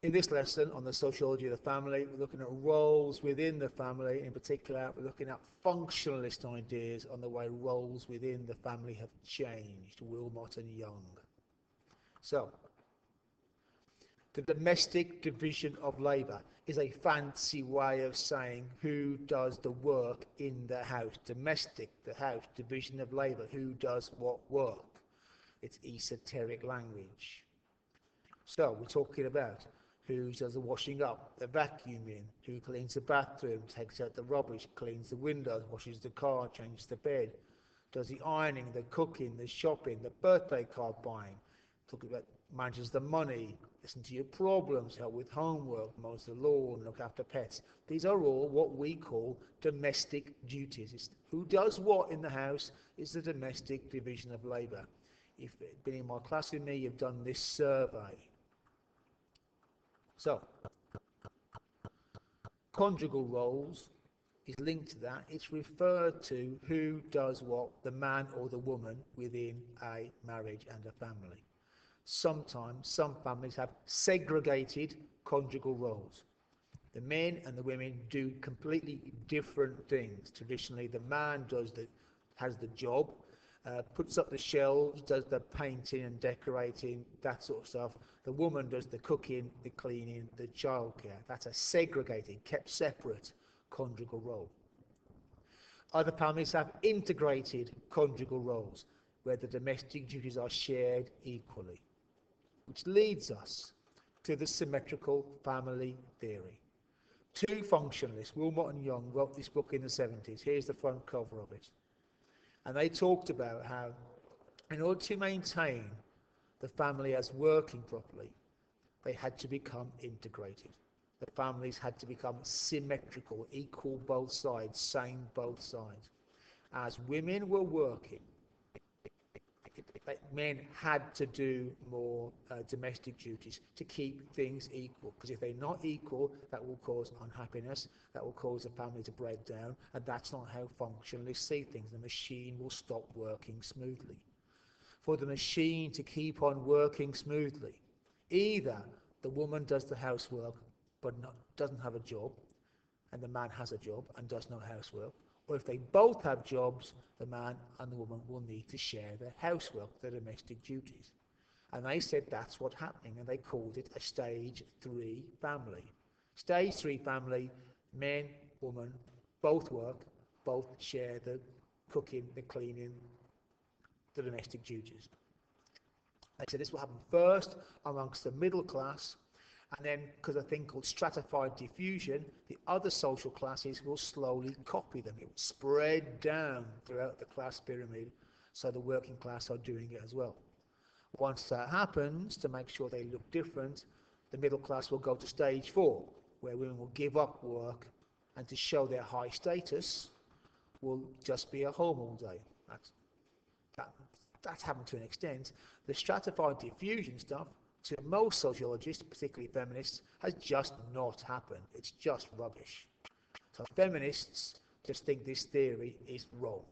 In this lesson on the sociology of the family, we're looking at roles within the family. In particular, we're looking at functionalist ideas on the way roles within the family have changed, Wilmot and Young. So, the domestic division of labour is a fancy way of saying who does the work in the house. Domestic, the house, division of labour, who does what work. It's esoteric language. So, we're talking about who does the washing up, the vacuuming, who cleans the bathroom, takes out the rubbish, cleans the windows, washes the car, changes the bed, does the ironing, the cooking, the shopping, the birthday card buying, talking about manages the money, listen to your problems, help with homework, mows the lawn, look after pets. These are all what we call domestic duties. It's who does what in the house is the domestic division of labour. If you've been in my class with me, you've done this survey. So, conjugal roles is linked to that. It's referred to who does what, the man or the woman within a marriage and a family. Sometimes some families have segregated conjugal roles. The men and the women do completely different things. Traditionally, the man has the job, puts up the shelves, does the painting and decorating, that sort of stuff. The woman does the cooking, the cleaning, the childcare. That's a segregated, kept separate conjugal role. Other families have integrated conjugal roles, where the domestic duties are shared equally. Which leads us to the symmetrical family theory. Two functionalists, Wilmot and Young, wrote this book in the 70s. Here's the front cover of it. And they talked about how, in order to maintain the family as working properly, they had to become integrated. The families had to become symmetrical, equal both sides, same both sides. As women were working, men had to do more domestic duties to keep things equal, because if they're not equal, that will cause unhappiness, that will cause the family to break down, and that's not how functionalists see things. The machine will stop working smoothly. For the machine to keep on working smoothly, either the woman does the housework but doesn't have a job, and the man has a job and does no housework, or if they both have jobs, the man and the woman will need to share their housework, their domestic duties. And they said that's what's happening, and they called it a stage 3 family. Stage 3 family, men, woman, both work, both share the cooking, the cleaning, the domestic duties. They said this will happen first amongst the middle class, and then, because of a thing called stratified diffusion, the other social classes will slowly copy them. It will spread down throughout the class pyramid, so the working class are doing it as well. Once that happens, to make sure they look different, the middle class will go to stage 4, where women will give up work, and to show their high status, will just be at home all day. That's happened to an extent. The stratified diffusion stuff, to most sociologists, particularly feminists, has just not happened. It's just rubbish. So feminists just think this theory is wrong.